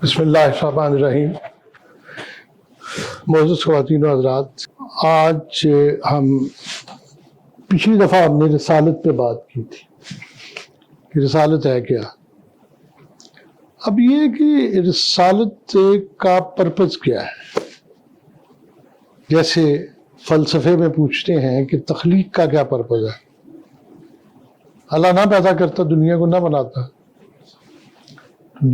بسم اللہ الرحمن الرحیم۔ معزز خواتین و حضرات، آج ہم پچھلی دفعہ ہم نے رسالت پہ بات کی تھی کہ رسالت ہے کیا۔ اب یہ کہ رسالت کا پرپز کیا ہے، جیسے فلسفے میں پوچھتے ہیں کہ تخلیق کا کیا پرپز ہے۔ اللہ نہ پیدا کرتا، دنیا کو نہ بناتا،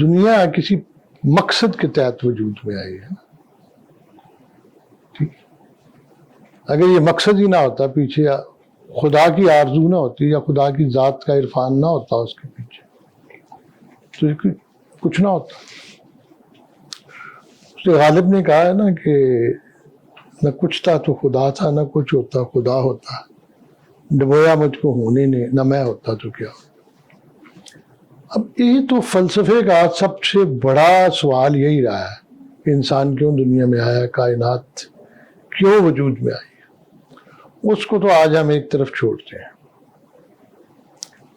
دنیا کسی مقصد کے تحت وجود میں آئی ہے۔ ٹھیک، اگر یہ مقصد ہی نہ ہوتا، پیچھے خدا کی آرزو نہ ہوتی یا خدا کی ذات کا عرفان نہ ہوتا اس کے پیچھے، تو کچھ نہ ہوتا۔ اس لیے غالب نے کہا ہے نا کہ نہ کچھ تھا تو خدا تھا، نہ کچھ ہوتا خدا ہوتا، ڈبویا مجھ کو ہونے نے، نہ میں ہوتا تو کیا ہوتا۔ اب یہ تو فلسفے کا سب سے بڑا سوال یہی رہا ہے کہ انسان کیوں دنیا میں آیا، کائنات کیوں وجود میں آئی۔ اس کو تو آج ہم ایک طرف چھوڑتے ہیں۔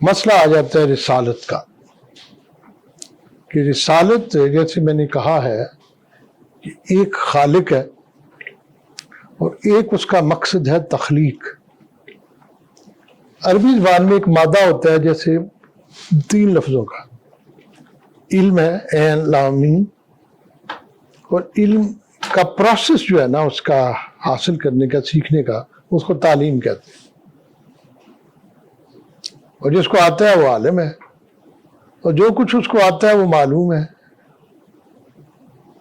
مسئلہ آ جاتا ہے رسالت کا، کہ رسالت جیسے میں نے کہا ہے کہ ایک خالق ہے اور ایک اس کا مقصد ہے تخلیق۔ عربی زبان میں ایک مادہ ہوتا ہے جیسے 3 لفظوں کا، علم ہے، عین لام میم، اور علم کا پروسیس جو ہے نا اس کا حاصل کرنے کا، سیکھنے کا، اس کو تعلیم کہتے ہیں۔ اور جس کو آتا ہے وہ عالم ہے، اور جو کچھ اس کو آتا ہے وہ معلوم ہے۔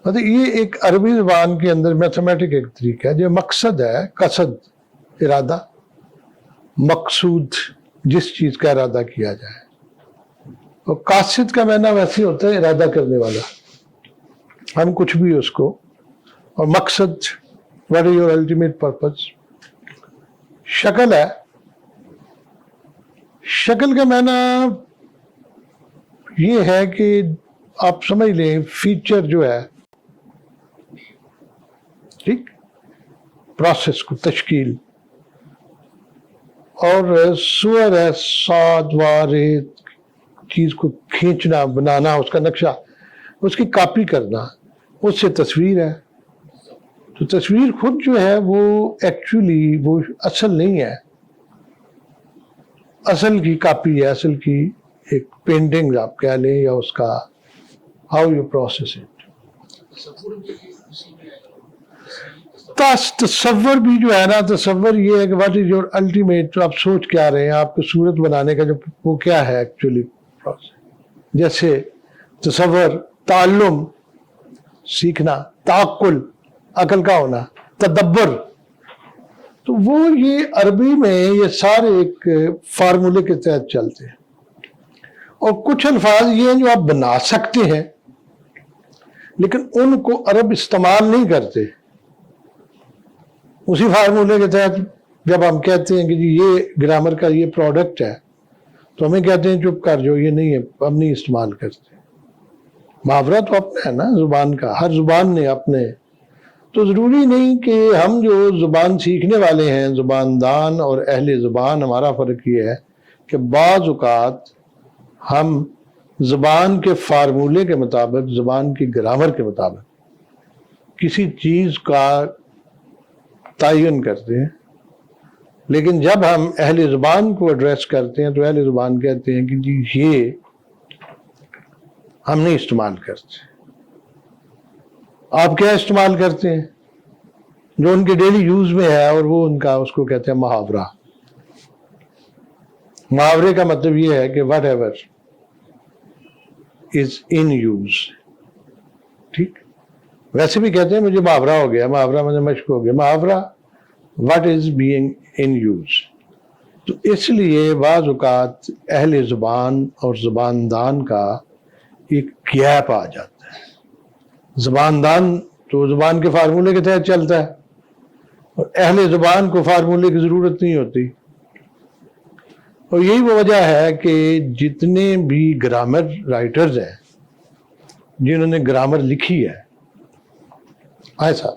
مطلب یہ ایک عربی زبان کے اندر میتھمیٹک ایک طریقہ ہے جو مقصد ہے، قصد، ارادہ، مقصود، جس چیز کا ارادہ کیا جائے۔ اور قاصد کا معنی ویسے ہوتا ہے ارادہ کرنے والا، ہم کچھ بھی اس کو، اور مقصد what is your ultimate purpose۔ شکل ہے، شکل کا معنی یہ ہے کہ آپ سمجھ لیں فیچر جو ہے، ٹھیک، پروسیس کو تشکیل، اور صور ہے، صاد وار، چیز کو کھینچنا، بنانا، اس کا نقشہ، اس کی کاپی کرنا، اس سے تصویر ہے۔ تو تصویر خود جو ہے وہ ایکچولی وہ اصل نہیں ہے، اصل کی کاپی ہے، اصل کی ایک پینٹنگ آپ کہہ لیں، یا اس کا ہاؤ یو پروسیس اٹ۔ تصور بھی جو ہے نا، تصور یہ ہے کہ واٹ از یور الٹیمیٹ، آپ سوچ کیا رہے ہیں، آپ کو صورت بنانے کا جو وہ کیا ہے ایکچولی پروسیس۔ جیسے تصور، تعلم، سیکھنا، تعقل، عقل کا ہونا، تدبر، تو وہ یہ عربی میں یہ سارے ایک فارمولے کے تحت چلتے ہیں۔ اور کچھ الفاظ یہ ہیں جو آپ بنا سکتے ہیں لیکن ان کو عرب استعمال نہیں کرتے۔ اسی فارمولے کے تحت جب ہم کہتے ہیں کہ جی یہ گرامر کا یہ پروڈکٹ ہے، تو ہمیں کہتے ہیں چپ کر جو، یہ نہیں ہے، ہم نہیں استعمال کرتے۔ محاورہ تو اپنا ہے نا زبان کا، ہر زبان نے اپنے، تو ضروری نہیں کہ ہم جو زبان سیکھنے والے ہیں، زبان دان اور اہل زبان، ہمارا فرق یہ ہے کہ بعض اوقات ہم زبان کے فارمولے کے مطابق، زبان کی گرامر کے مطابق کسی چیز کا تعین کرتے ہیں، لیکن جب ہم اہل زبان کو ایڈریس کرتے ہیں تو اہل زبان کہتے ہیں کہ جی یہ ہم نہیں استعمال کرتے۔ آپ کیا استعمال کرتے ہیں؟ جو ان کے ڈیلی یوز میں ہے، اور وہ ان کا، اس کو کہتے ہیں محاورہ۔ محاورے کا مطلب یہ ہے کہ what ever is in use, ٹھیک۔ ویسے بھی کہتے ہیں مجھے محاورہ ہو گیا، محاورہ مجھے مشق ہو گیا، محاورہ what is being in use. تو اس لیے بعض اوقات اہل زبان اور زباندان کا ایک گیپ آ جاتا ہے۔ زباندان تو زبان کے فارمولے کے تحت چلتا ہے، اور اہل زبان کو فارمولے کی ضرورت نہیں ہوتی۔ اور یہی وہ وجہ ہے کہ جتنے بھی گرامر رائٹرز ہیں، جنہوں نے گرامر لکھی ہے، ایسا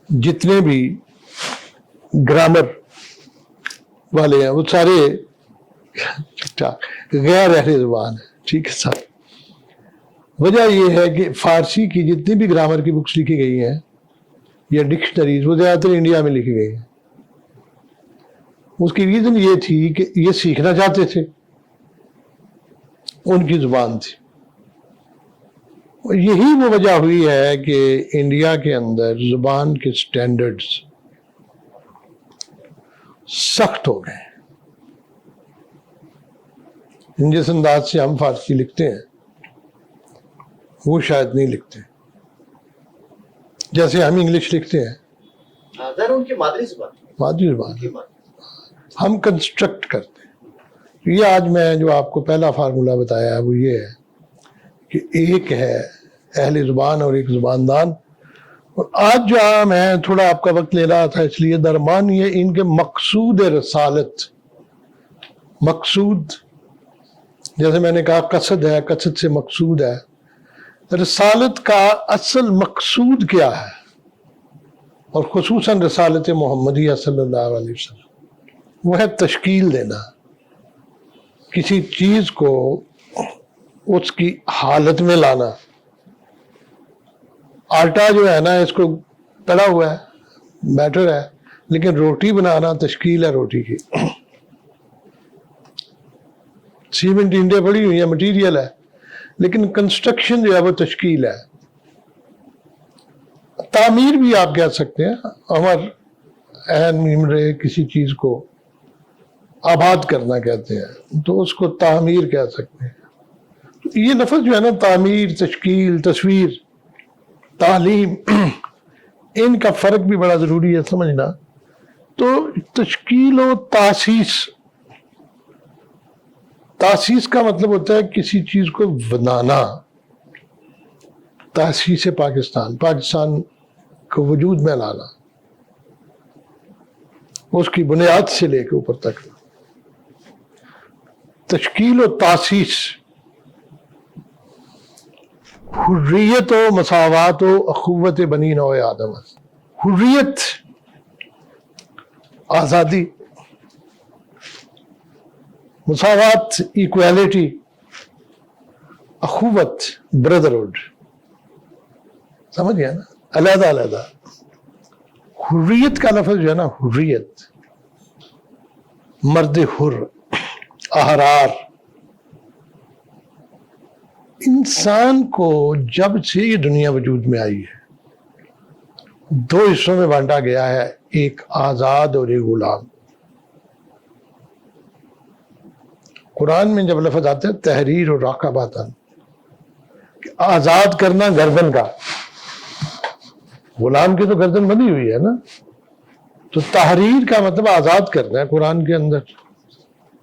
جتنے بھی گرامر والے ہیں وہ سارے غیر اہل زبان ہے. ٹھیک ہے صاحب. وجہ یہ ہے کہ فارسی کی جتنی بھی گرامر کی بکس لکھی گئی ہیں یا ڈکشنریز وہ زیادہ تر انڈیا میں لکھی گئی ہیں. اس کی ریزن یہ تھی کہ یہ سیکھنا چاہتے تھے, ان کی زبان تھی. یہی وہ وجہ ہوئی ہے کہ انڈیا کے اندر زبان کے سٹینڈرڈز سخت ہو گئے. جس انداز سے ہم فارسی لکھتے ہیں وہ شاید نہیں لکھتے جیسے ہم انگلش لکھتے ہیں. ان کی مادری زبان ہم کنسٹرکٹ کرتے ہیں. یہ آج میں جو آپ کو پہلا فارمولہ بتایا ہے وہ یہ ہے کہ ایک ہے اہل زبان اور ایک زباندان. اور آج جو میں تھوڑا آپ کا وقت لے رہا تھا اس لیے درمیان یہ ان کے مقصود رسالت, مقصود جیسے میں نے کہا قصد ہے, قصد سے مقصود ہے. رسالت کا اصل مقصود کیا ہے, اور خصوصاً رسالت محمدیہ صلی اللہ علیہ وسلم, وہ ہے تشکیل دینا, کسی چیز کو اس کی حالت میں لانا. آٹا جو ہے نا اس کو تڑا ہوا ہے, بیٹر ہے, لیکن روٹی بنانا تشکیل ہے روٹی کی. سیمنٹ انڈیا پڑی ہوئی ہے, مٹیریل ہے, لیکن کنسٹرکشن جو ہے وہ تشکیل ہے. تعمیر بھی آپ کہہ سکتے ہیں, عمر عین کسی چیز کو آباد کرنا کہتے ہیں تو اس کو تعمیر کہہ سکتے ہیں. یہ لفظ جو ہے نا تعمیر, تشکیل, تصویر, تعلیم, ان کا فرق بھی بڑا ضروری ہے سمجھنا. تو تشکیل و تاسیس, تاسیس کا مطلب ہوتا ہے کسی چیز کو بنانا. تاسیس پاکستان, پاکستان کو وجود میں لانا, اس کی بنیاد سے لے کے اوپر تک. تشکیل و تاسیس, حریت و مساوات و اخوت بنی نوع آدم. حریت آزادی, مساوات ایکویلٹی, اخوت بردرہڈ. سمجھ گیا نا, علیحدہ علیحدہ. حریت کا لفظ جو ہے نا, حریت, مرد حر, احرار. انسان کو جب سے یہ دنیا وجود میں آئی ہے دو حصوں میں بانٹا گیا ہے, ایک آزاد اور ایک غلام. قرآن میں جب لفظ آتا ہے تحریر اور رقبۃ, آزاد کرنا گردن کا, غلام کی تو گردن بندھی ہوئی ہے نا, تو تحریر کا مطلب آزاد کرنا ہے قرآن کے اندر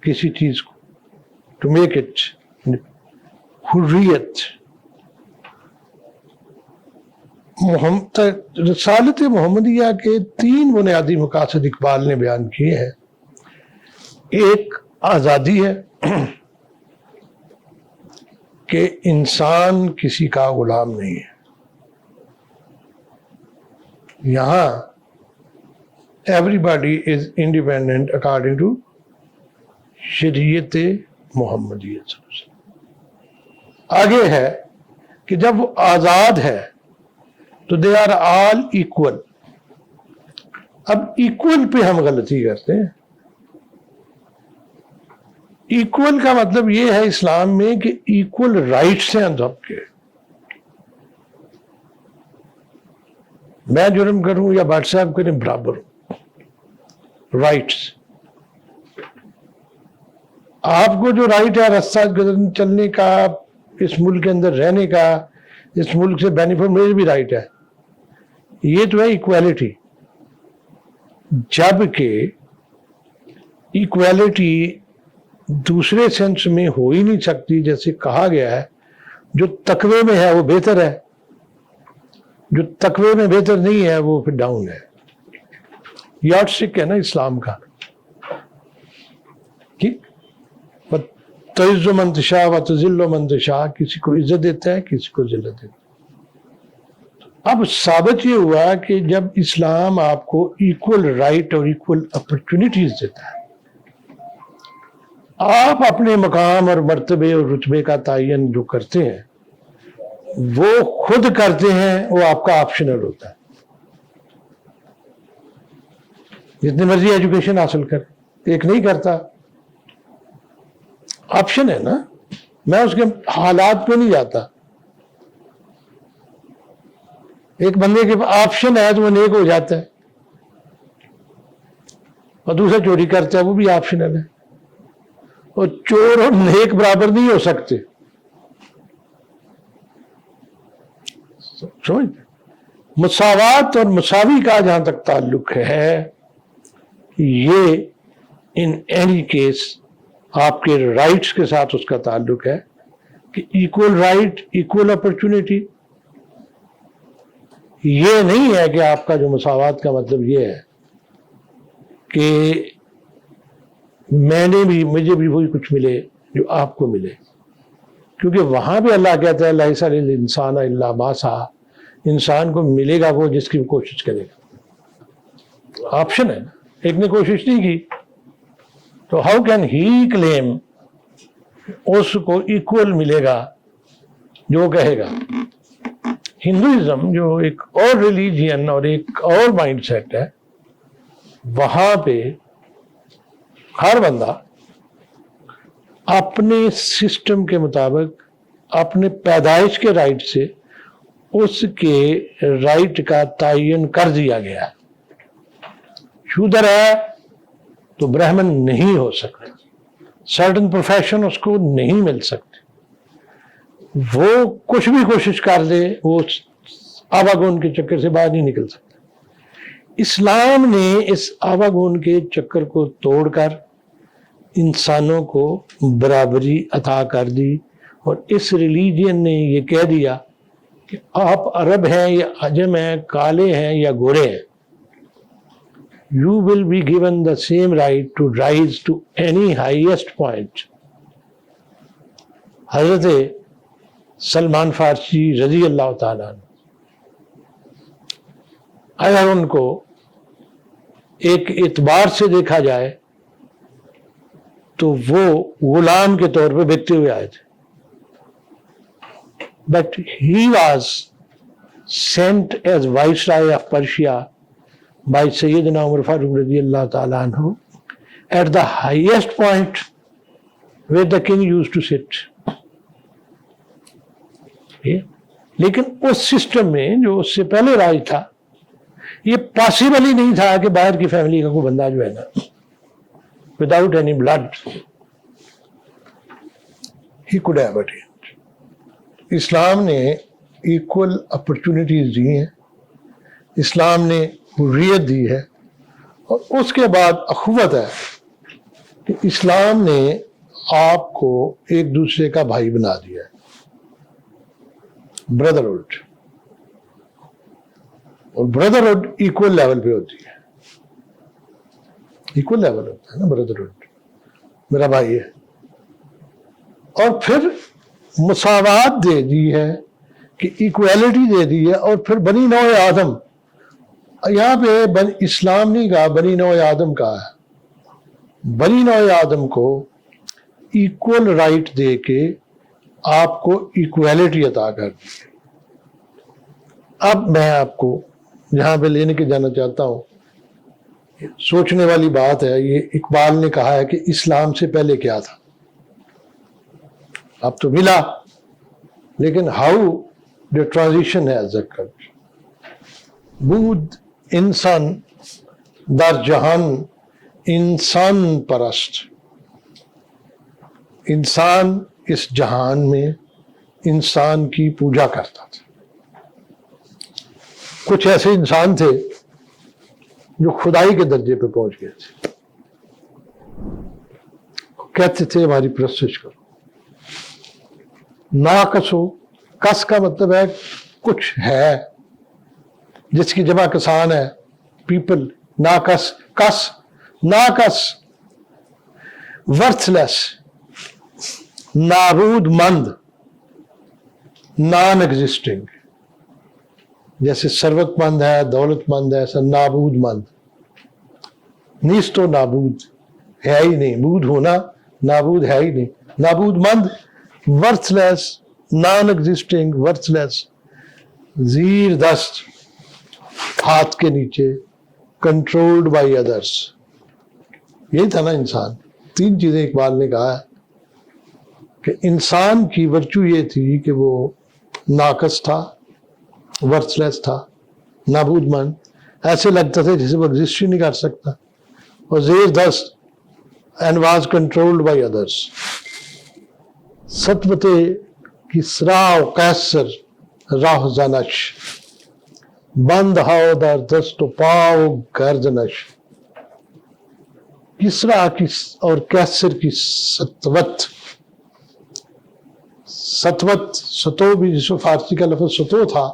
کسی چیز کو, ٹو میک اٹ. حریت. رسالت محمدیہ کے 3 بنیادی مقاصد اقبال نے بیان کیے ہیں. ایک آزادی ہے کہ انسان کسی کا غلام نہیں ہے. یہاں everybody is independent according to شریعت محمدیہ. آگے ہے کہ جب وہ آزاد ہے تو دے آر آل ایکول. اب ایکول پہ ہم غلطی کرتے ہیں. ایکول کا مطلب یہ ہے اسلام میں کہ ایکول رائٹس ہیں سب کے. میں جرم کروں یا بھٹ صاحب کریں برابر ہوں. رائٹس. آپ کو جو رائٹ ہے رستہ چلنے کا, اس ملک کے اندر رہنے کا, اس ملک سے بینیفٹ, مجھے بھی رائٹ ہے. یہ تو ہے ایکویلٹی. جبکہ ایکویلٹی دوسرے سینس میں ہو ہی نہیں سکتی. جیسے کہا گیا ہے جو تقوی میں ہے وہ بہتر ہے, جو تقوی میں بہتر نہیں ہے وہ پھر ڈاؤن ہے. یارڈ سٹک ہے نا اسلام کا. تعز من تشاء و تذل من تشاء, کسی کو عزت دیتا ہے کسی کو ذلت دیتا ہے. اب ثابت یہ ہوا کہ جب اسلام آپ کو ایکول رائٹ اور ایکول اپرچونٹیز دیتا ہے آپ اپنے مقام اور مرتبے اور رتبے کا تعین جو کرتے ہیں وہ خود کرتے ہیں، وہ آپ کا آپشنل ہوتا ہے. جتنی مرضی ایجوکیشن حاصل کر، ایک نہیں کرتا، آپشن ہے نا. میں اس کے حالات پہ نہیں جاتا. ایک بندے کے آپشن ہے تو وہ نیک ہو جاتا ہے، اور دوسرا چوری کرتا ہے، وہ بھی آپشنل ہے. اور چور اور نیک برابر نہیں ہو سکتے. سمجھتے؟ مساوات اور مساوی کا جہاں تک تعلق ہے، یہ ان اینی کیس آپ کے رائٹس کے ساتھ اس کا تعلق ہے کہ ایکول رائٹ، ایکول اپرچونٹی. یہ نہیں ہے کہ آپ کا جو مساوات کا مطلب یہ ہے کہ مجھے بھی وہی کچھ ملے جو آپ کو ملے، کیونکہ وہاں بھی اللہ کہتا ہے لیس للانسان الا ما سعی، انسان کو ملے گا وہ جس کی کوشش کرے گا. آپشن ہے نا. ایک نے کوشش نہیں کی تو ہاؤ کین ہی کلیم اس کو ایکول ملے گا جو وہ کہے گا. ہندوازم جو ایک اور ریلیجین اور ایک اور مائنڈ سیٹ ہے، وہاں پہ ہر بندہ اپنے سسٹم کے مطابق اپنے پیدائش کے رائٹ سے اس کے رائٹ کا تعین کر دیا گیا ہے. شودر ہے تو برہمن نہیں ہو سکتا، سرٹن پروفیشن اس کو نہیں مل سکتے، وہ کچھ بھی کوشش کر دے وہ آواگون کے چکر سے باہر نہیں نکل سکتا. اسلام نے اس آواگون کے چکر کو توڑ کر انسانوں کو برابری عطا کر دی، اور اس ریلیجین نے یہ کہہ دیا کہ آپ عرب ہیں یا عجم ہیں، کالے ہیں یا گورے ہیں، you will be given the same right to rise to any highest point. حضرت سلمان فارسی رضی اللہ تعالیٰ عنہ، اگر ان کو ایک اعتبار سے دیکھا جائے تو وہ غلام کے طور پہ بکتے ہوئے آئے تھے. But he was sent as viceroy of Persia by Sayyidina Umar Farooq radiyallahu ta'ala anhu at the highest point where the king used to sit. لیکن اس سسٹم میں جو اس سے پہلے راج تھا، یہ پاسبل ہی نہیں تھا کہ باہر کی فیملی کا کوئی بندہ جو ہے نا without any blood he could have attained. اسلام نے ایکول اپرچونٹیز دی ہیں، اسلام نے حریت دی ہے، اور اس کے بعد اخوت ہے کہ اسلام نے آپ کو ایک دوسرے کا بھائی بنا دیا ہے، بردرہڈ. اور بردرہڈ ایکول لیول پہ ہوتی ہے، ایکول لیول ہوتا ہے نا بردرہڈ، میرا بھائی ہے. اور پھر مساوات دے دی ہے کہ ایکویلٹی دے دی ہے، اور پھر بنی نوع آدم، یہاں پہ اسلام نہیں کہا، بنی نوع آدم کہا ہے. بنی نوع آدم کو ایکول رائٹ دے کے آپ کو ایکویلٹی عطا کر دی. اب میں آپ کو یہاں پہ لینے کے جانا چاہتا ہوں. سوچنے والی بات ہے، یہ اقبال نے کہا ہے کہ اسلام سے پہلے کیا تھا. اب تو ملا، لیکن how the transition has occurred. بود انسان در جہان انسان پرست، انسان اس جہان میں انسان کی پوجا کرتا تھا. کچھ ایسے انسان تھے جو خدائی کے درجے پہ پہنچ گئے تھے، کہتے تھے ہماری پرستش کرو. ناقص ہو، کس کا مطلب ہے کچھ ہے، جس کی جمع کسان ہے پیپل. ناقص، کس، ناقص، ورتھ لیس، نابود مند، نان ایگزسٹنگ. جیسے ثروت مند ہے، دولت مند ہے، ایسا نابود مند. نیست و نابود ہے ہی نہیں. بود ہونا نابود ہے ہی نہیں, نابود مند, ورتھ لیس, نان ایگزسٹنگ, ورتھ لیس, زیر دست, ہاتھ کے نیچے, کنٹرولڈ بائی ادرس. یہی تھا نا انسان. تین چیزیں اقبال نے کہا کہ انسان کی ورچو یہ تھی کہ وہ ناقص تھا, ورتھ لیس تھا, نابود مند, ایسے لگتا تھا جسے وہ ایگزسٹ ہی نہیں کر سکتا, اور زیر دست, and was controlled by others. سطوت کسریٰ و قیصر راہ زنش, بند ہو در دست و پاؤ گردنش. کسریٰ کی اور قیصر کی سطوت, سطوت, ستو بھی جس میں فارسی کا لفظ ستو تھا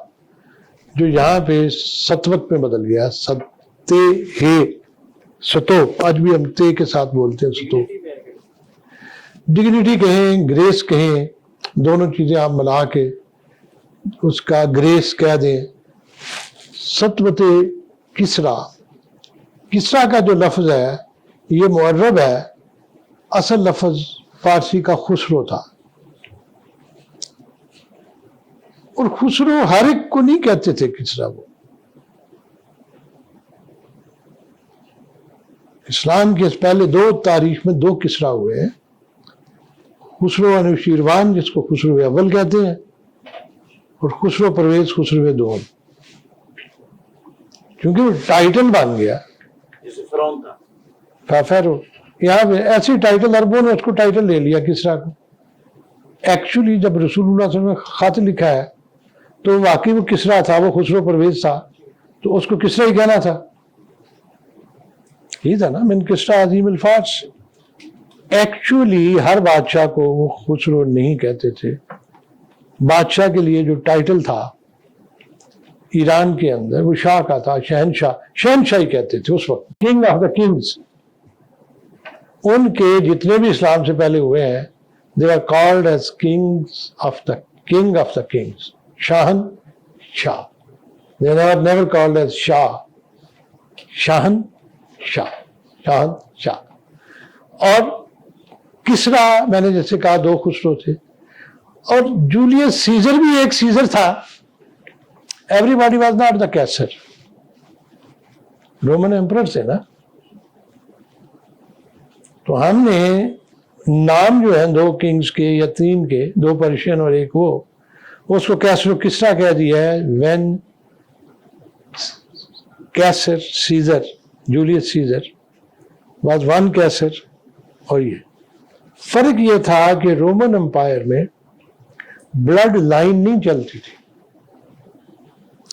جو یہاں پہ سطوت میں بدل گیا, ستے ہے ستو, آج بھی ہم تے کے ساتھ بولتے ہیں ستو. ڈگنیٹی کہیں, گریس کہیں, دونوں چیزیں آپ ملا کے اس کا گریس کہہ دیں. سطوت کسریٰ, کسریٰ کا جو لفظ ہے یہ معرب ہے, اصل لفظ فارسی کا خسرو تھا. اور خسرو ہر ایک کو نہیں کہتے تھے کسریٰ. وہ اسلام کے پہلے دو تاریخ میں دو کسریٰ ہوئے ہیں, خسرو انوشیروان جس کو خسرو اول کہتے ہیں, اور خسرو پرویز خسرو دوم, کیونکہ وہ ٹائٹل بن گیا. جیسے فرعون تھا, فیرو, یہاں پہ ایسی ٹائٹل عربوں نے اس کو ٹائٹل لے لیا کسریٰ کو. ایکچولی جب رسول اللہ صلی اللہ علیہ وسلم نے خط لکھا ہے تو واقعی وہ کسریٰ تھا, وہ خسرو پرویز تھا, تو اس کو کسریٰ ہی کہنا تھا. یہ تھا نا من کسریٰ عظیم الفارس. ایکچولی ہر بادشاہ کو وہ خسرو نہیں کہتے تھے. بادشاہ کے لیے جو ٹائٹل تھا ایران کے اندر وہ شاہ کا تھا, شہنشاہ, شہنشاہی کہتے تھے اس وقت, کنگ آف دا کنگز. ان کے جتنے بھی اسلام سے پہلے ہوئے ہیں they are called as kings of the king of the kings, شاہن Shah. they are never called as شاہ, شاہن شاہ, شاہن شاہ. اور کسریٰ میں نے جیسے کہا دو خسرو تھے, اور جولیس سیزر بھی ایک سیزر تھا. Every body was not the کیسر, رومن ایمپرر سے نا. تو ہم نے نام جو ہیں دو کنگز کے یا تین کے, دو پرشین اور ایک وہ, اس کو کیسر و کسریٰ کہہ دیا ہے. When Caesar Caesar, Julius Caesar was one Caesar. اور یہ فرق یہ تھا کہ رومن امپائر میں بلڈ لائن نہیں چلتی تھی,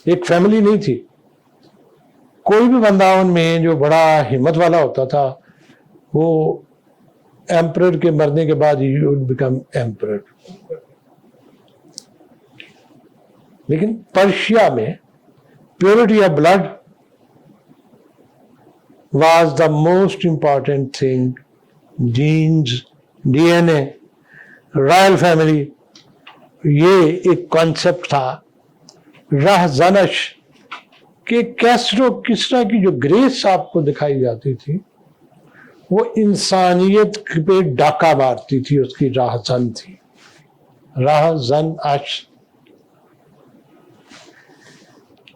ایک فیملی نہیں تھی. کوئی بھی بندہ ان میں جو بڑا ہمت والا ہوتا تھا وہ ایمپرر کے مرنے کے بعد ہی would become emperor. لیکن پرشیا میں purity of blood was the most important thing. Genes, D N A, royal family, یہ ایک کانسیپٹ تھا. راہ زنش کہ کیسر و کسریٰ کی جو گریس آپ کو دکھائی جاتی تھی وہ انسانیت پہ ڈاکہ مارتی تھی, اس کی راہ زن تھی. راہ زن اش,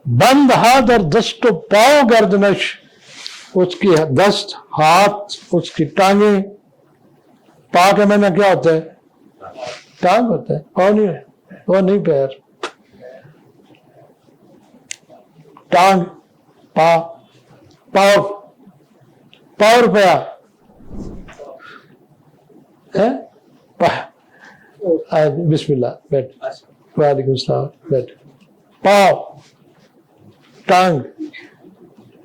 بند ہاتھ اور دست و پاؤ گردنش, اس کی دست, ہاتھ, اس کی ٹانگیں. پا کے میں نے کیا ہوتا ہے, ٹانگ ہوتا ہے, پاؤں نہیں ہے, وہ نہیں پیر, ٹانگ, پا, پاؤ, پاؤ روپیہ ہے. بسم اللہ, بیٹھ, وعلیکم السلام, بیٹھ. پاؤ, ٹانگ,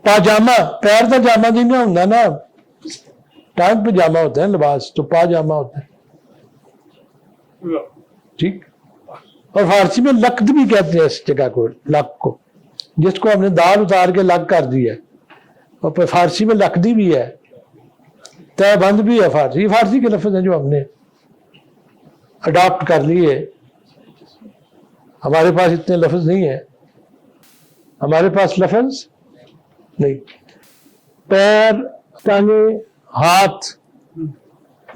پاجامہ, پیر تو جامہ نہیں نہ ہوتا نا, ٹانگ پہ جامہ ہوتا ہے لباس, تو پا جامہ ہوتا ہے. ٹھیک. اور فارسی میں لقد بھی کہتے ہیں اس جگہ کو, لق کو, جس کو ہم نے دال اتار کے لق کر دی ہے. اور پھر فارسی میں لقدی بھی ہے, تہ بند بھی ہے. فارسی, فارسی کے لفظ ہیں جو ہم نے اڈاپٹ کر لیے. ہمارے پاس اتنے لفظ نہیں ہیں, ہمارے پاس لفظ نہیں. پیر, ٹانگیں, ہاتھ,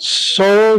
100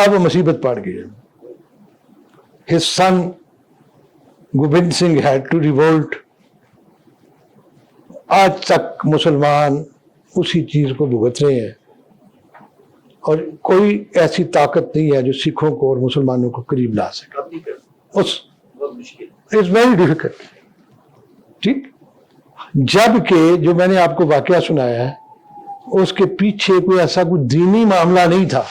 اب وہ مصیبت پڑ گئی. His son Gobind Singh had to revolt. آج تک مسلمان اسی چیز کو بھگت رہے ہیں اور کوئی ایسی طاقت نہیں ہے جو سکھوں کو اور مسلمانوں کو قریب لا سکے. اب نہیں کرتے، اس بہت مشکل. It's very difficult. ٹھیک، جب کہ جو میں نے آپ کو واقعہ سنایا ہے اس کے پیچھے کوئی ایسا کوئی دینی معاملہ نہیں تھا.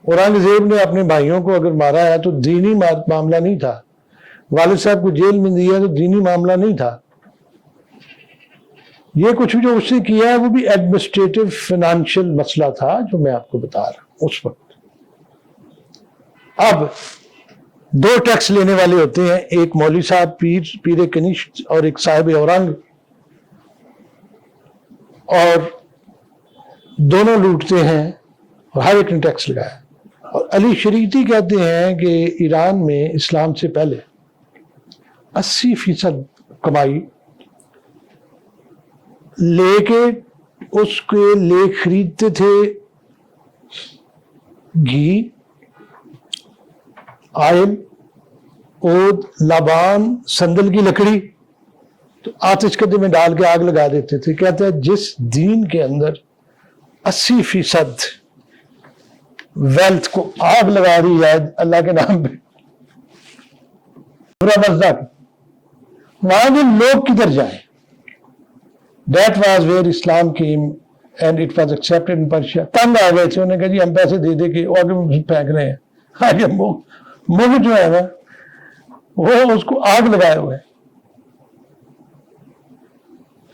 اورنگزیب نے اپنے بھائیوں کو اگر مارا ہے تو دینی معاملہ نہیں تھا. والد صاحب کو جیل میں دیا تو دینی معاملہ نہیں تھا. یہ کچھ جو اس نے کیا ہے وہ بھی ایڈمنسٹریٹو فائنینشیل مسئلہ تھا جو میں آپ کو بتا رہا ہوں اس وقت. اب دو ٹیکس لینے والے ہوتے ہیں، ایک مولوی صاحب پیر کنشت اور ایک صاحب اورنگ، اور دونوں لوٹتے ہیں اور ہر ایک نے ٹیکس لگایا. اور علی شریعتی کہتے ہیں کہ ایران میں اسلام سے پہلے 80% کمائی لے کے اس کے لے خریدتے تھے گھی، آئل، عود، لبان، سندل کی لکڑی، تو آتش کدے میں ڈال کے آگ لگا دیتے تھے. کہتے ہیں جس دین کے اندر 80% ویلتھ کو آگ لگا دی جائے اللہ کے نام پہ، برا مزدق، وہاں کے لوگ کدھر جائیں؟ That was where Islam came and it was accepted in Persia. تنگ آ گئے تھے، انہوں نے کہا جی ہم پیسے دے دے کے آگے پھینک رہے ہیں. آگے مغ جو ہے نا وہ اس کو آگ لگائے ہوئے.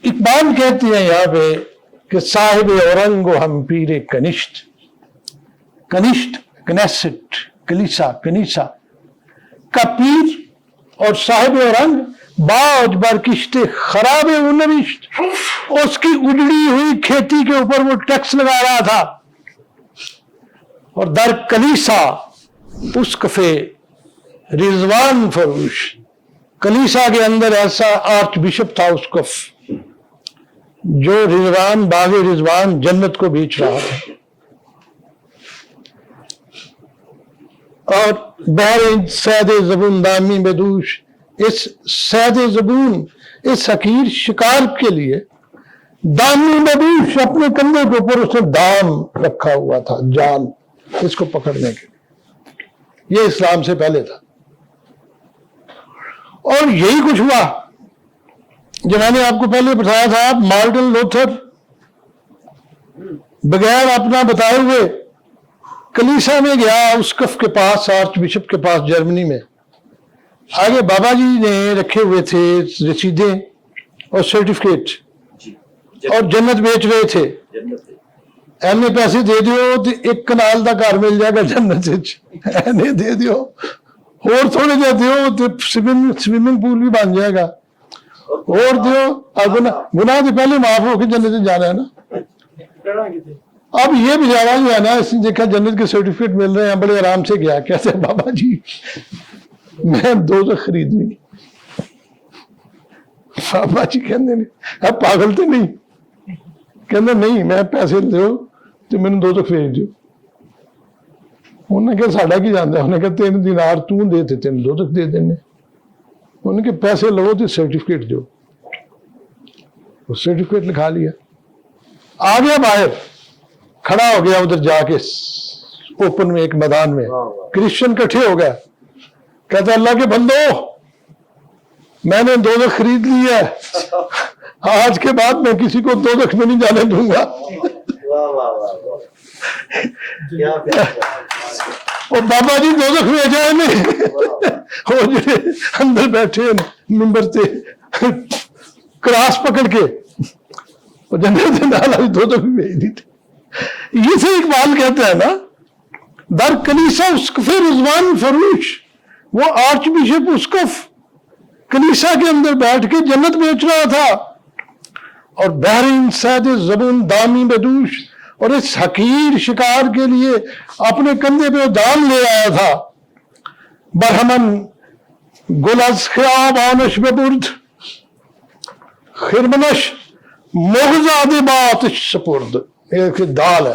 اقبال کہتے ہیں یہاں پہ کہ صاحب اورنگ و ہم پیر کنشت، کنشت کنیسٹ کلیسا کنیسا کا پیر اور صاحب اورنگ باج بر کشت خراب نوشت، اس کی اجڑی ہوئی کھیتی کے اوپر وہ ٹیکس لگا رہا تھا. اور در کلیسا اس کفے رضوان فروش، کلیسا کے اندر ایسا آرچ بشپ تھا اس کف جو رضوان، باغ رضوان، جنت کو بیچ رہا تھا. اور بہر سید زبون دامی بدوش، اس سید زبون، اس حقیر شکار کے لیے دامی بدوش، اپنے کندھے کے اوپر اس نے دام رکھا ہوا تھا، جال اس کو پکڑنے کے لیے. یہ اسلام سے پہلے تھا. اور یہی کچھ ہوا جو میں نے آپ کو پہلے بتایا تھا. مارٹن لوتھر بغیر اپنا بتائے ہوئے کلیسا میں گیا، اس کف کے پاس، آرچ بشپ کے پاس جرمنی میں. آگے بابا جی نے رکھے ہوئے تھے رسیدیں اور سرٹیفکیٹ اور جنت بیچ رہے تھے. اینے پیسے دے دیو تو 1 کنال کا گھر مل جائے گا جنت، اینے دے دیو اور تھوڑے دے دیو تو سوئمنگ پول بھی بن جائے گا، اور دیو گناہ سے پہلے معاف ہو کے جنت جانا ہے نا. اب یہ بیچارہ جو ہے نا، اس نے دیکھا جنت کے سرٹیفکیٹ مل رہے ہیں، بڑے آرام سے گیا. کہتے ہیں بابا جی میں دوزخ خریدنی. بابا جی کہنے اب پاگل تو نہیں، کہنے نہیں میں پیسے دو تو میں نے دوزخ بھیج دیو. انہوں نے کہا ساڈا کی جانتا ہے، انہوں نے کہا 3 دینار تو دے تے 3 دوزخ دے دینے. انہوں نے کہا پیسے لو تو سرٹیفکیٹ دو. وہ سرٹیفکیٹ لکھا لیا، آ گیا باہر، کھڑا ہو گیا ادھر جا کے اوپن میں ایک میدان میں. کرسچن کٹھے ہو گئے، کہتا اللہ کے بندو میں نے دوزخ خرید لی ہے، آج کے بعد میں کسی کو دوزخ میں نہیں جانے دوں گا. اور بابا جی دوزخ میں جائے نہیں، وہ جو اندر بیٹھے ممبر سے کراس پکڑ کے وہ جنت ڈالا، دوزخ میں بھیج دی تھی. یہ سے اقبال کہتا ہے نا، در کنیسا اسقف رضوان فروش، وہ آرچ بشپ اسقف کنیسا کے اندر بیٹھ کے جنت بیچ رہا تھا. اور بحرین سید زبون دامی بدوش، اور اس حقیر شکار کے لیے اپنے کندھے پہ دام لے آیا تھا. برہمن گل از خیاب آنش ببرد، خرمنش مغزاد بات سپرد. ایک دال ہے،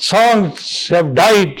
Songs have died,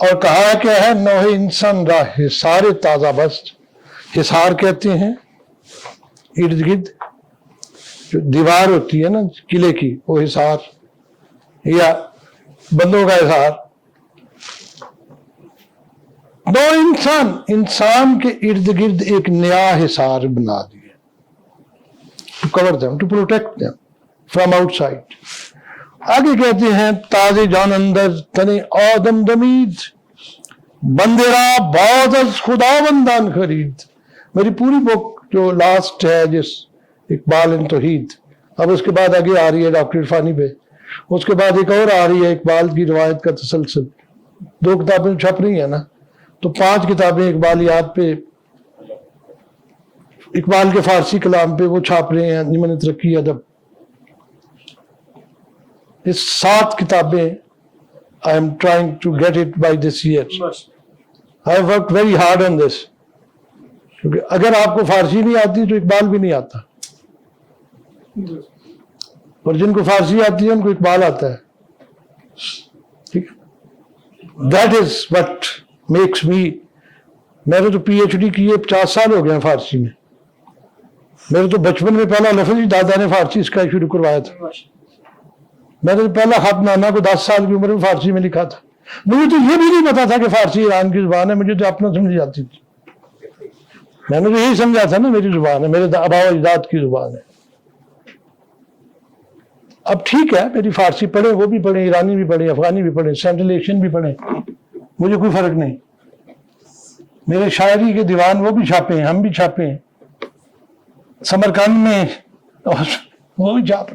اور کہا کیا ہے نوح انسان را حصار تازہ بست. حصار کہتے ہیں ارد گرد جو دیوار ہوتی ہے نا قلعے کی وہ حصار یا بندوں کا حصار. نو انسان کے ارد گرد ایک نیا حصار بنا دیا to cover them to protect them from outside. آگے کہتے ہیں تازے جان اندر تنے آدم دمید بندرا بعد از خدا بندان خرید. میری پوری بک جو لاسٹ ہے جس اقبال ان توحید، اب اس کے بعد آگے آ رہی ہے ڈاکٹر عرفانی پہ، اس کے بعد ایک اور آ رہی ہے اقبال کی روایت کا تسلسل. 2 کتابیں چھپ رہی ہیں نا، تو 5 کتابیں اقبالیات پہ، اقبال کے فارسی کلام پہ وہ چھاپ رہے ہیں انجمن ترقی ادب. یہ 7 کتابیں I am trying to get it by this year. I have worked very hard on this. کیونکہ اگر آپ کو فارسی نہیں آتی تو اقبال بھی نہیں آتا، اور جن کو فارسی آتی ہے ان کو اقبال آتا ہے. ٹھیک ہے، that is what makes me. میں نے تو پی ایچ ڈی کیے 50 سال ہو گئے ہیں فارسی میں. میرے تو بچپن میں پہلا لفظ ہی دادا نے فارسی اس کا شروع کروایا تھا. میں نے پہلا خط نانا کو 10 سال کی عمر میں فارسی میں لکھا تھا. مجھے تو یہ بھی نہیں پتا تھا کہ فارسی ایران کی زبان ہے، مجھے تو اپنا سمجھ جاتی تھی. میں نے تو یہی سمجھا تھا نا میری زبان ہے، میرے آباء و اجداد کی زبان ہے. اب ٹھیک ہے میری فارسی پڑھیں، وہ بھی پڑھیں، ایرانی بھی پڑھیں، افغانی بھی پڑھیں، سینٹرل ایشین بھی پڑھیں، مجھے کوئی فرق نہیں. میرے شاعری کے دیوان وہ بھی چھاپے ہیں، ہم بھی چھاپے ہیں، سمرقند میں وہ بھی چھاپ.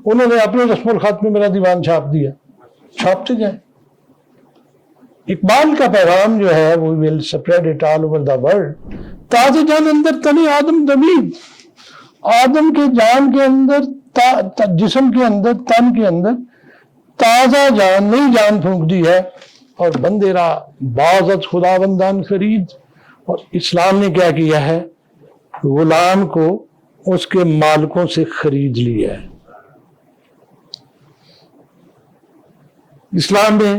انہوں نے اپنے رسم الخط میں میرا دیوان چھاپ دیا. چھاپتے جائیں. اقبال کا پیغام جو ہے وہ will spread it all over the world. تازے جان اندر تنی آدم دمید، آدم کے جان کے اندر، جسم کے اندر، تن کے اندر تازہ جان، نئی جان پھونک دی ہے. اور بندے را باز از خدا بندان خرید. اور اسلام نے کیا کیا ہے؟ غلام کو اس کے مالکوں سے خرید لیا ہے. اسلام میں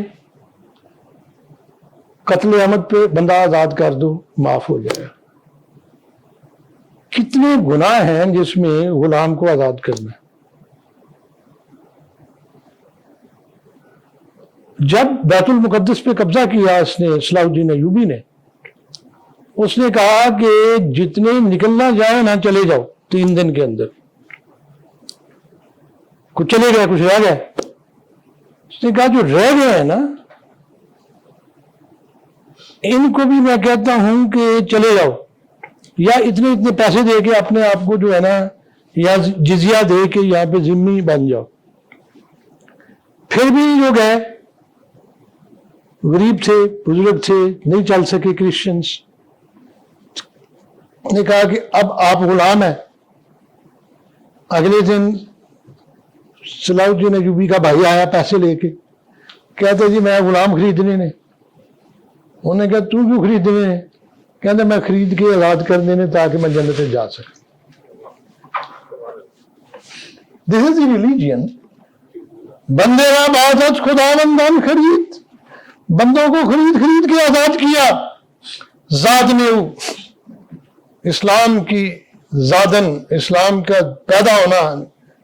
قتل عمد پہ بندہ آزاد کر دو معاف ہو جائے. کتنے گناہ ہیں جس میں غلام کو آزاد کرنا ہے. جب بیت المقدس پہ قبضہ کیا اس نے صلاح الدین ایوبی نے، اس نے کہا کہ جتنے نکلنا جائے نہ چلے جاؤ 3 دن کے اندر. کچھ چلے گئے، کچھ رہ گئے. اس نے کہا جو رہ گئے ہیں نا ان کو بھی میں کہتا ہوں کہ چلے جاؤ، یا اتنے اتنے پیسے دے کے اپنے آپ کو جو ہے نا یا جزیہ دے کے یہاں پہ ذمہ بن جاؤ. پھر بھی جو گئے غریب تھے، بزرگ تھے، نہیں چل سکے کرسچنس، نے کہا کہ اب آپ غلام ہیں. اگلے دن صلاح الدین ایوبی کا بھائی آیا پیسے لے کے، کہتے جی میں غلام خریدنے نے. انہوں نے کہا تو کیوں خریدنے نے؟ کہتے میں خرید کے آزاد کر دینے تاکہ میں جنت میں جا سکوں. دس از دی ریلیجن. بندے را باز خدا بندان خرید، بندوں کو خرید کے آزاد کیا. زاد نے اسلام کی زادن، اسلام کا پیدا ہونا،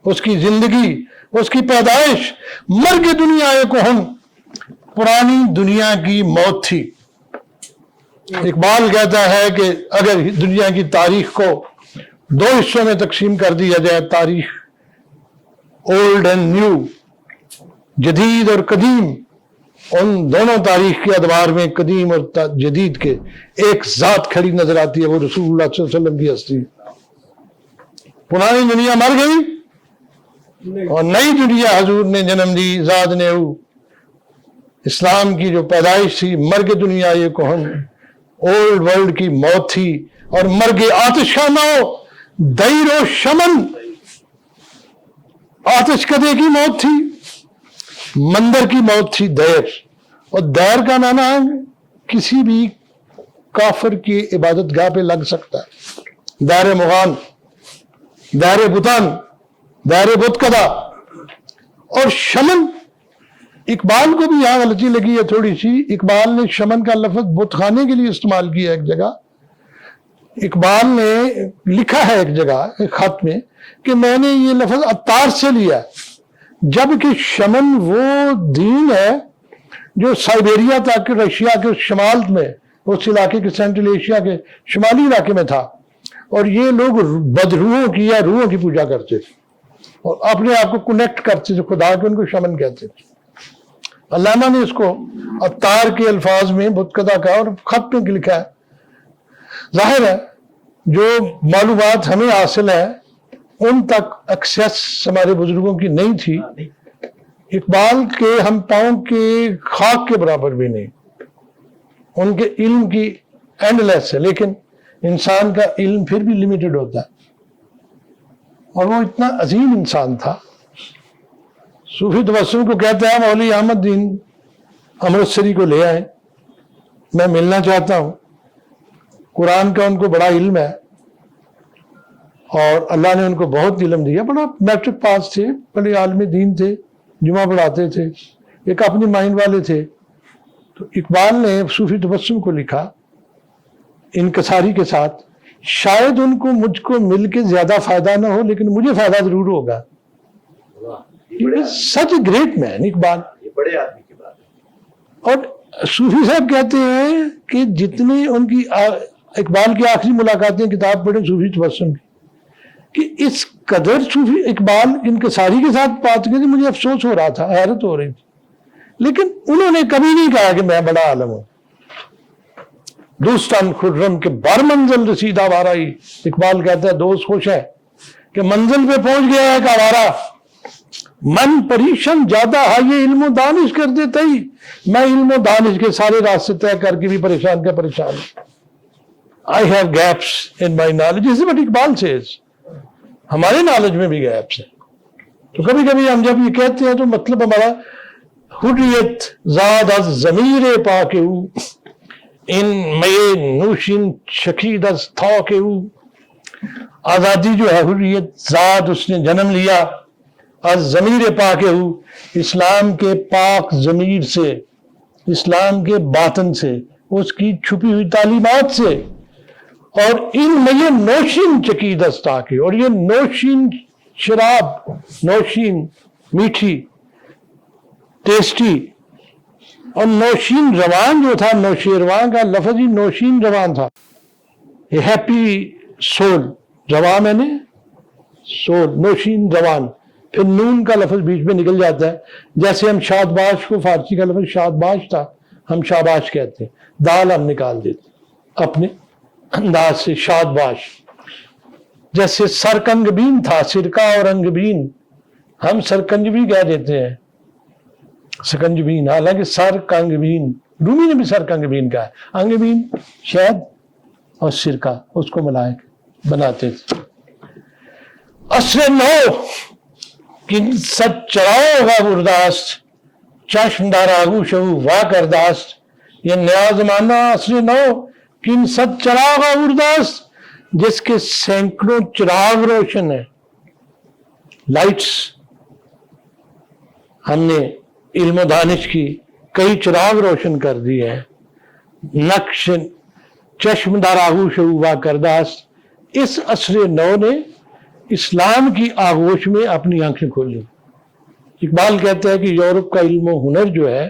اس کی زندگی، اس کی پیدائش، مرگ دنیا کہن، پرانی دنیا کی موت تھی. اقبال کہتا ہے کہ اگر دنیا کی تاریخ کو 2 حصوں میں تقسیم کر دیا جائے، تاریخ اولڈ اینڈ نیو، جدید اور قدیم، ان دونوں تاریخ کے ادوار میں قدیم اور جدید کے ایک ذات کھڑی نظر آتی ہے، وہ رسول اللہ صلی اللہ علیہ وسلم کی ہستی. پرانی دنیا مر گئی اور نئی دنیا حضور نے جنم دی. زاد نے اسلام کی جو پیدائش تھی، مرگ دنیا یہ کہن، اولڈ ورلڈ کی موت تھی، اور مرگ آتشانہ دیر و شمن، آتش کدے کی موت تھی، مندر کی موت تھی دیر. اور دیر کا معنی کسی بھی کافر کی عبادت گاہ پہ لگ سکتا ہے. دیر مغان، دیر بتان، دیر بت کدا. اور شمن اقبال کو بھی یہاں غلطی لگی ہے تھوڑی سی. اقبال نے شمن کا لفظ بت خانے کے لیے استعمال کیا ایک جگہ. اقبال نے لکھا ہے ایک جگہ ایک خط میں کہ میں نے یہ لفظ عطار سے لیا، جبکہ شمن وہ دین ہے جو سائبیریا تک رشیا کے شمال میں، اس علاقے کے سینٹرل ایشیا کے شمالی علاقے میں تھا، اور یہ لوگ بدروحوں کی یا روحوں کی پوجا کرتے تھے اور اپنے آپ کو کنیکٹ کرتے تھے خدا کے، ان کو شمن کہتے تھے. علامہ نے اس کو عطار کے الفاظ میں بت کدا کہا اور خط میں لکھا ہے. ظاہر ہے جو معلومات ہمیں حاصل ہے ان تک ایکسیس ہمارے بزرگوں کی نہیں تھی. اقبال کے ہم پاؤں کے خاک کے برابر بھی نہیں، ان کے علم کی اینڈ لیس ہے، لیکن انسان کا علم پھر بھی لمیٹڈ ہوتا ہے، اور وہ اتنا عظیم انسان تھا. صوفی تبسم کو کہتا ہے مولوی احمد دین امرتسری کو لے آئے، میں ملنا چاہتا ہوں. قرآن کا ان کو بڑا علم ہے اور اللہ نے ان کو بہت علم دیا. بڑا میٹرک پاس تھے، بڑے عالم دین تھے، جمعہ پڑھاتے تھے، ایک اپنی مائنڈ والے تھے. تو اقبال نے صوفی تبسم کو لکھا انکساری کے ساتھ، شاید ان کو مجھ کو مل کے زیادہ فائدہ نہ ہو لیکن مجھے فائدہ ضرور ہوگا. سچ اے گریٹ مین اقبال. یہ بڑے آدمی کی بات ہے. اور صوفی صاحب کہتے ہیں کہ جتنے ان کی اقبال کی آخری ملاقاتیں کتاب پڑھیں صوفی تبسم کی، کہ اس قدر صوفی اقبال انکساری کے ساتھ بات کی تھی، مجھے افسوس ہو رہا تھا، حیرت ہو رہی تھی. لیکن انہوں نے کبھی نہیں کہا کہ میں بڑا عالم ہوں. دوستان خرم کے بر منزل رسیدہ آوارہ ہی، اقبال کہتا ہے دوست خوش ہے کہ منزل پہ پہنچ گیا ہے ایک آوارہ. من پریشن زیادہ ہے یہ علم و دانش کر دیتا ہی، میں علم و دانش کے سارے راستے طے کر کے بھی پریشان کا پریشان ہوں. I have gaps in my knowledge. This is what Iqbal says. ہمارے نالج میں بھی گیپس ہیں. تو کبھی کبھی ہم جب یہ کہتے ہیں تو مطلب ہمارا حریت زاد از ضمیر پاک او، ان میں نوشین شکید از تھاک او. آزادی جو ہے، حریت زاد، اس نے جنم لیا از ضمیر پاک او، اسلام کے پاک ضمیر سے، اسلام کے باطن سے، اس کی چھپی ہوئی تعلیمات سے. اور ان میں یہ نوشین چکید استا کے، اور یہ نوشین شراب، نوشین میٹھی ٹیسٹی، اور نوشین روان جو تھا، نوشیروان کا لفظ ہی نوشین روان تھا. یہ ہیپی سول، رواں میں نے سول، نوشین روان. پھر نون کا لفظ بیچ میں نکل جاتا ہے، جیسے ہم شادباش کو، فارسی کا لفظ شادباش تھا، ہم شاباش کہتے ہیں، دال ہم نکال دیتے اپنے انداز سے، شادباش. جیسے سرکنگبین تھا، سرکہ اور انگبین، ہم سرکنجبی کہہ دیتے ہیں، سکنجبین، حالانکہ سرکنگبین، رومی نے بھی سرکنگبین کہا ہے. انگبین شہد اور سرکہ، اس کو ملا کے بناتے تھے. عصر نو کن سچ چراغ برداشت، چشم در آگوش او وا کرداشت. یہ نیا زمانہ عصر نو کن سچ چراغ برداشت، جس کے سینکڑوں چراغ روشن ہیں، لائٹس. ہم نے علم و دانش کی کئی چراغ روشن کر دیے ہیں. نقش چشم در آغوش او وا کرداشت. اس عصر نو نے اسلام کی آغوش میں اپنی آنکھیں کھولی. اقبال کہتا ہے کہ یورپ کا علم و ہنر جو ہے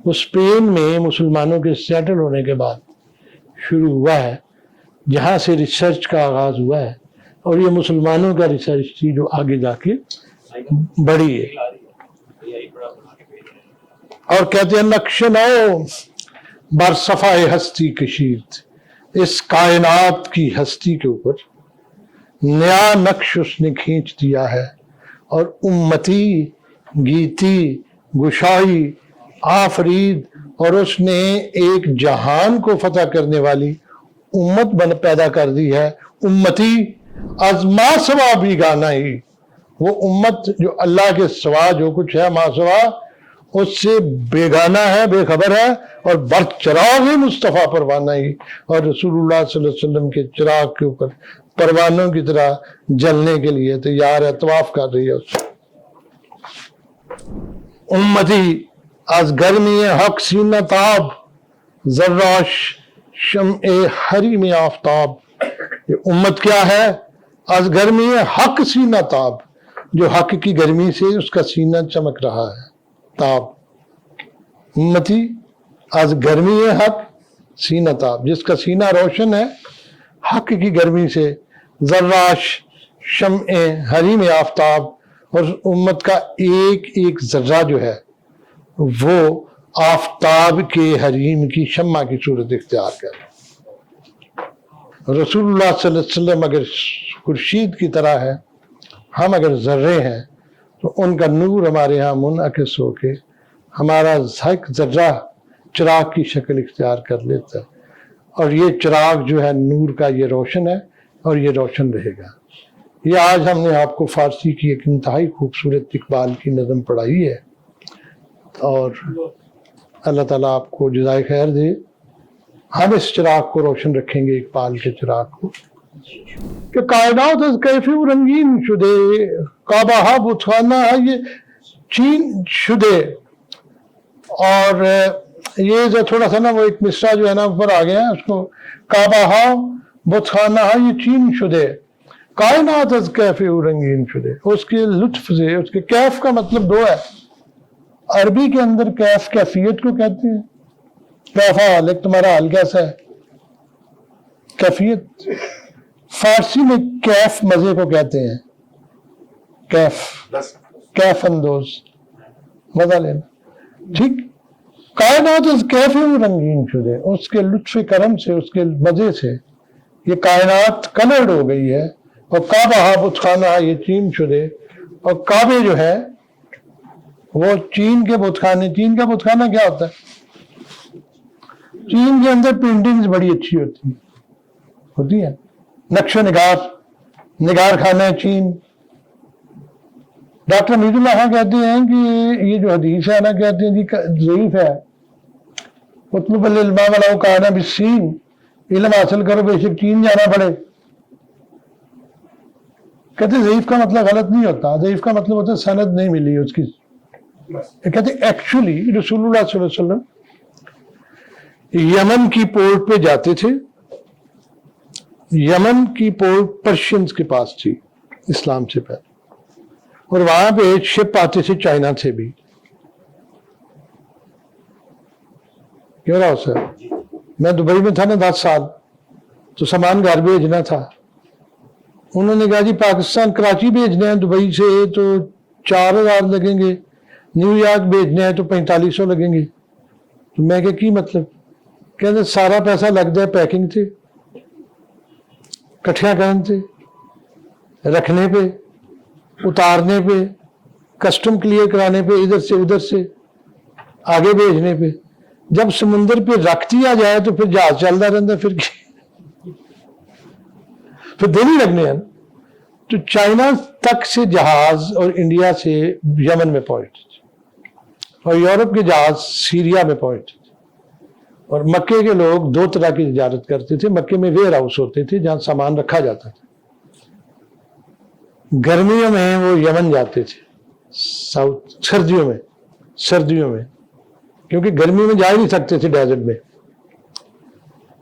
وہ اسپین میں مسلمانوں کے سیٹل ہونے کے بعد شروع ہوا ہے، جہاں سے ریسرچ کا آغاز ہوا ہے، اور یہ مسلمانوں کا ریسرچ تھی جو آگے جا کے بڑھی ہے. اور کہتے ہیں نقش نو بر صفحہ ہستی کشید، اس کائنات کی ہستی کے اوپر نیا نقش اس نے کھینچ دیا ہے، اور امتی گیتی گشائی آفرید، اور اس نے ایک جہان کو فتح کرنے والی امت پیدا کر دی ہے. امتی از ما سوا بھی گانا ہی، وہ امت جو اللہ کے سوا جو کچھ ہے ما سوا اس سے بیگانہ ہے، بے خبر ہے، اور بر چراغ مصطفیٰ پروانہ ہی، اور رسول اللہ صلی اللہ علیہ وسلم کے چراغ کے اوپر پروانوں کی طرح جلنے کے لیے تیار ہے، طواف کر رہی ہے اس. امتی از گرمی حق سینہ تاب ذراش شمع حریم آفتاب. یہ امت کیا ہے؟ از گرمی حق سینہ تاب، جو حق کی گرمی سے اس کا سینہ چمک رہا ہے. تاب امتی از گرمی حق سینہ تاب، جس کا سینہ روشن ہے حق کی گرمی سے. ذراش شمع حریم آفتاب، اور امت کا ایک ایک ذرہ جو ہے وہ آفتاب کے حریم کی شمع کی صورت اختیار کر. رسول اللہ صلی اللہ علیہ وسلم اگر خورشید کی طرح ہے، ہم اگر ذرے ہیں تو ان کا نور ہمارے ہاں منعکس ہو کے ہمارا ایک ذرہ چراغ کی شکل اختیار کر لیتا ہے، اور یہ چراغ جو ہے نور کا یہ روشن ہے اور یہ روشن رہے گا. یہ آج ہم نے آپ کو فارسی کی ایک انتہائی خوبصورت اقبال کی نظم پڑھائی ہے، اور اللہ تعالیٰ آپ کو جزائے خیر دے. ہم اس چراغ کو روشن رکھیں گے، اقبال کے چراغ کو، کہ کائنات از کیفی و رنگین شدے کعبہ ہا بتخانہ یہ چین شدے. اور یہ جو تھوڑا سا نا وہ ایک مصرع جو ہے نا اوپر آ گیا ہے، اس کو کعبہ ہا بتخانہ یہ چین شدے کائنات از کیفی و رنگین شدے. اس کے لطف سے، اس کے کیف کا مطلب دو ہے. عربی کے اندر کیف کیفیت کو کہتے ہیں، کیفا حال، تمہارا حال کیسا ہے، کیفیت. فارسی میں کیف مزے کو کہتے ہیں، کیف کیف اندوز، مزہ لینا. ٹھیک، کائنات از کیفی و رنگین شدے، اس کے لطف کرم سے، اس کے مزے سے یہ کائنات کلرڈ ہو گئی ہے. اور کعبہ بت خانہ یہ چین شدے، اور کعبے جو ہے وہ چین کے بت خانے. چین کا بت خانہ کیا ہوتا ہے؟ چین کے اندر پینٹنگز بڑی اچھی ہوتی ہیں، نقش و نگار خانہ ہے چین. ڈاکٹر امید اللہ خان کہتے ہیں کہ یہ جو حدیث ہے نا، کہتے ہیں جی ضعیف ہے. اطلب العلم ولو کان بالصین، علم حاصل کرو بے شک چین جانا پڑے. کہتے ہیں ضعیف کا مطلب غلط نہیں ہوتا، ضعیف کا مطلب ہوتا ہے سند نہیں ملی اس کی. کہتے ہیں ایکچولی رسول اللہ صلی اللہ علیہ وسلم یمن کی پورٹ پہ جاتے تھے. یمن کی پورٹ پرشینز کے پاس تھی اسلام سے پہلے، اور وہاں پہ شپ آتے تھے چائنا سے بھی. کیوں رہا سر؟ میں دبئی میں تھا نا 10 سال، تو سامان گھر بھیجنا تھا. انہوں نے کہا جی پاکستان کراچی بھیجنے ہیں دبئی سے تو 4000 لگیں گے، نیو یارک بھیجنے ہیں تو 4500 لگیں گے. تو میں کہ کی مطلب؟ کہتے سارا پیسہ لگ جائے پیکنگ سے، کٹھیاں کرنے سے، رکھنے پہ، اتارنے پہ، کسٹم کلیئر کرانے پہ، ادھر سے ادھر سے آگے بھیجنے پہ. جب سمندر پہ رکھ دیا جائے تو پھر جہاز چلتا رہتا، پھر دن ہی لگنے ہیں. تو چائنا تک سے جہاز اور انڈیا سے یمن میں پہنچتے تھے، اور یورپ کے جہاز سیریا میں پہنچتے تھے. اور مکے کے لوگ 2 طرح کی تجارت کرتے تھے. مکے میں ویئر ہاؤس ہوتے تھے جہاں سامان رکھا جاتا تھا. گرمیوں میں وہ یمن جاتے تھے، سردیوں میں کیونکہ گرمی میں جا ہی نہیں سکتے تھے ڈیزرٹ میں.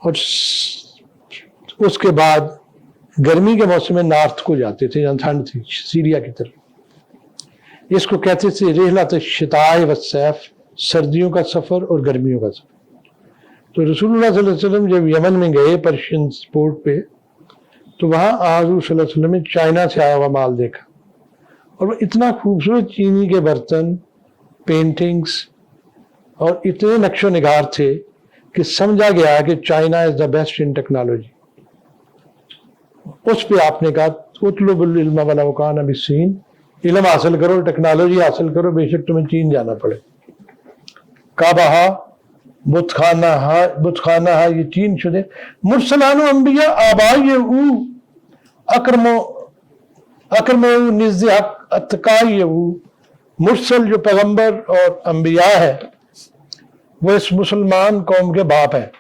اور اس کے بعد گرمی کے موسم میں نارتھ کو جاتے تھے جہاں ٹھنڈ تھی، سیریا کی طرف. اس کو کہتے تھے رحلۃ الشتاء والصیف، سردیوں کا سفر اور گرمیوں کا سفر. تو رسول اللہ صلی اللہ علیہ وسلم جب یمن میں گئے پرشین پورٹ پہ، تو وہاں حضور صلی اللہ علیہ وسلم نے چائنا سے آیا ہوا مال دیکھا، اور وہ اتنا خوبصورت چینی کے برتن، پینٹنگز اور اتنے نقش و نگار تھے کہ سمجھا گیا کہ China is the best in technology. اس پہ آپ نے کہا اطلب العلم ولو کان بالصین، علم حاصل کرو، ٹیکنالوجی حاصل کرو، بے شک تمہیں چین جانا پڑے. کعبہ بت خانہ یہ چین شدے مرسلان و انبیاء آبائی او اکرم نزد حق اتقائی او. مرسل جو پیغمبر اور انبیاء ہے وہ اس مسلمان قوم کے باپ ہیں.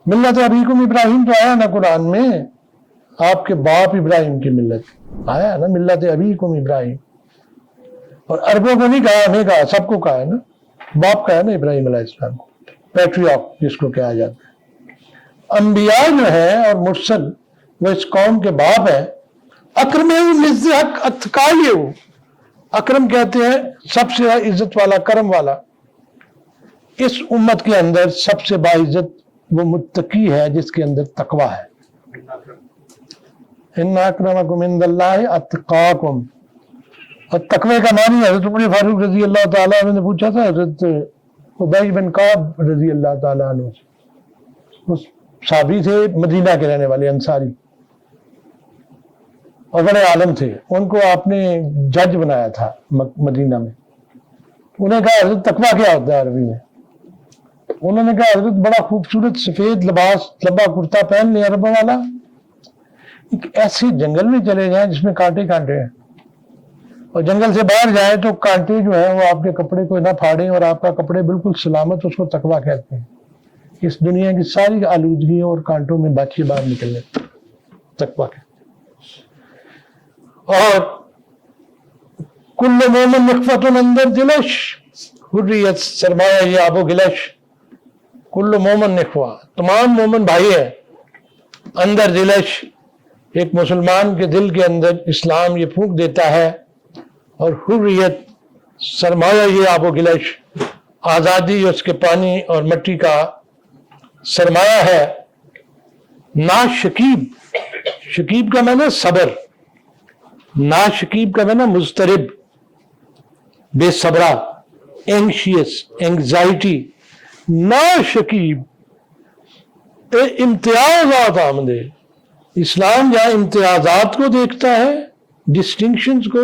ملت ابیکم ابراہیم تو آیا نا قرآن میں، آپ کے باپ ابراہیم کی ملت آیا نا، ملت ابیکم ابراہیم. اور عربوں کو نہیں کہا, ہمیں کہا, سب کو کہا ہے نا, باپ کا ہے نا ابراہیم علیہ السلام کو, پیٹریارک جس کو کہا جاتا ہے. انبیاء جو ہے اور مرسل وہ اس قوم کے باپ ہے. اکرم حق اتقائی ہو, اکرم کہتے ہیں سب سے عزت والا, کرم والا. اس امت کے اندر سب سے باعزت وہ متقی ہے جس کے اندر تقوی ہے. ان اکرمکم عند اللہ اتقاکم. اور تقوی کا معنی حضرت عمر فاروق رضی اللہ تعالیٰ عنہ نے پوچھا تھا حضرت ابی بن کعب رضی اللہ تعالیٰ عنہ سے. وہ صحابی تھے, مدینہ کے رہنے والے, انصاری, اور بڑے عالم تھے. ان کو آپ نے جج بنایا تھا مدینہ میں. انہیں کہا حضرت تقوی کیا ہوتا ہے عربی میں؟ انہوں نے کہا حضرت بڑا خوبصورت سفید لباس, لمبا کرتا پہن لیں عربوں والا, ایک ایسے جنگل میں چلے جائیں جس میں کانٹے کانٹے ہیں, اور جنگل سے باہر جائیں تو کانٹے جو ہیں وہ آپ کے کپڑے کو نہ پھاڑیں اور آپ کا کپڑے بالکل سلامت, اس کو تقوی کہتے ہیں. اس دنیا کی ساری آلودگیوں اور کانٹوں میں بچ کے باہر نکلنے تقوی کہتے ہیں. اور کل مومن نخفت اندر دلش, حریت سرمایہ یہ آب و گلش. کل مومن نخوہ, تمام مومن بھائی ہیں, اندر دلش, ایک مسلمان کے دل کے اندر اسلام یہ پھونک دیتا ہے, اور حریت سرمایہ یہ آب و گلش, آزادی اس کے پانی اور مٹی کا سرمایہ ہے. نا شکیب, شکیب کا معنی صبر, نا شکیب کا معنی مضطرب, بے صبرہ, اینکشیس, اینگزائٹی. نا شکیب امتیازات آمدے. اسلام جہاں امتیازات کو دیکھتا ہے, ڈسٹنکشنز کو,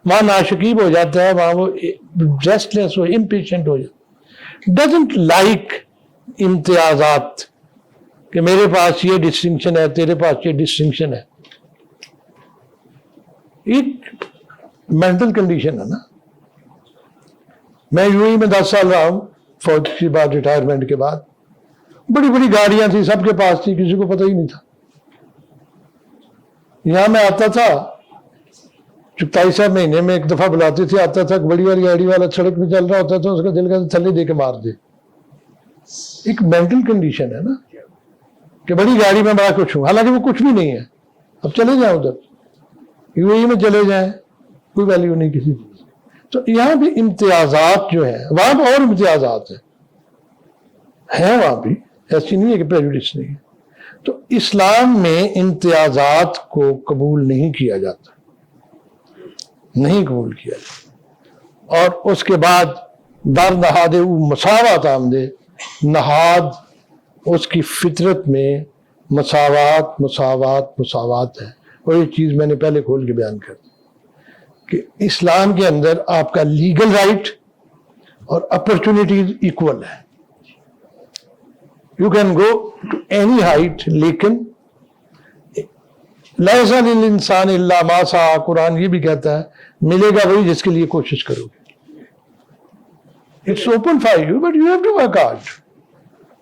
وہاں ناشکیب ہو جاتا ہے, وہاں وہ ریسٹلیس ہو, امپیشنٹ ہو جاتا ہے. ڈزنٹ لائک امتیازات کہ میرے پاس یہ ڈسٹنکشن ہے, تیرے پاس یہ ڈسٹنکشن ہے. ایک مینٹل کنڈیشن ہے نا. میں یو میں 10 سال رہا ہوں, فوج کے بعد, ریٹائرمنٹ کے بعد. بڑی بڑی گاڑیاں تھی, سب کے پاس تھی, کسی کو پتہ ہی نہیں تھا. یہاں میں آتا تھا 24 مہینے میں ایک دفعہ بلاتے تھے, آتا تھا, بڑی والی گاڑی والا سڑک پہ چل رہا ہوتا تھا, اس کا دل کا تھلے دے کے مار دے. ایک مینٹل کنڈیشن ہے نا کہ بڑی گاڑی میں بڑا کچھ ہوں, حالانکہ وہ کچھ بھی نہیں ہے. اب چلے جائیں ادھر, یو میں چلے جائیں, کوئی ویلیو نہیں کسی چیز. تو یہاں بھی امتیازات جو ہے, وہاں بھی اور امتیازات ہیں وہاں بھی, ایسی نہیں ہے کہ پریجوڈس نہیں ہے. تو اسلام میں امتیازات کو قبول نہیں کیا جاتا, نہیں قبول کیا جاتا. اور اس کے بعد در نہاد مساوات آمدے, نہاد اس کی فطرت میں مساوات مساوات مساوات ہے. اور یہ چیز میں نے پہلے کھول کے بیان کر دی کہ اسلام کے اندر آپ کا لیگل رائٹ اور اپرچونٹیز ایکول ہے. You can go to any height, لیکن لیس للانسان الا ما سعی, قرآن یہ بھی کہتا ہے ملے گا وہی جس کے لیے کوشش کرو گے. It's open for you but you have to work hard.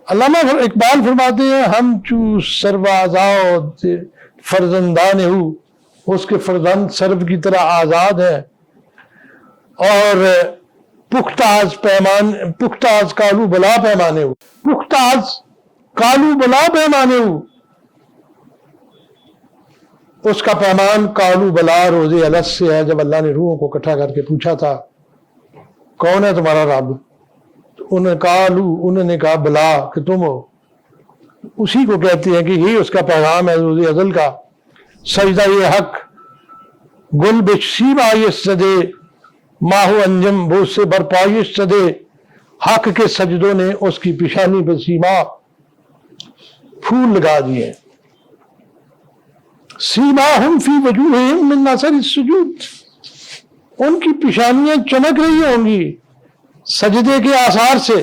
Allama Iqbal فرماتے ہیں ہم چو سروازاد فرزندان ہو, اس کے فرزند سرو کی طرح آزاد ہے. اور پختاز کالو بلا پیمانے ہو, پختاز کالو بلا پیمانے ہو, اس کا پیمان کالو بلا روز الس سے ہے. جب اللہ نے روحوں کو اکٹھا کر کے پوچھا تھا کون ہے تمہارا رب, تو انہوں نے کہا بلا, کہ تم ہو. اسی کو کہتے ہیں کہ یہی اس کا پیغام ہے روز ازل کا. سجدہ یہ حق گل بشیب آئیس سدے, ماہو انجم بوجھ سے برپائش سدے. حق کے سجدوں نے اس کی پیشانی پہ سیما پھول لگا دیے. سیماہم فی وجوہہم من اثر السجود, ان کی پیشانیاں چمک رہی ہوں گی سجدے کے آثار سے.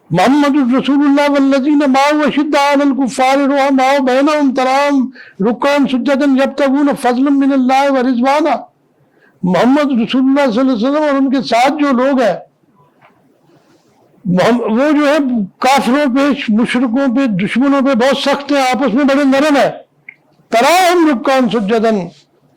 محمد رسول اللہ والذین معه اشداء علی الکفار رحماء بینہم تراہم رکعا سجدا یبتغون فضلا من اللہ ورضوانا. محمد رسول اللہ صلی اللہ علیہ وسلم اور ان کے ساتھ جو لوگ ہیں وہ جو ہے کافروں پہ, مشرکوں پہ, دشمنوں پہ بہت سخت ہیں, آپس میں بڑے نرم ہیں. تراہم رکعا سجدا,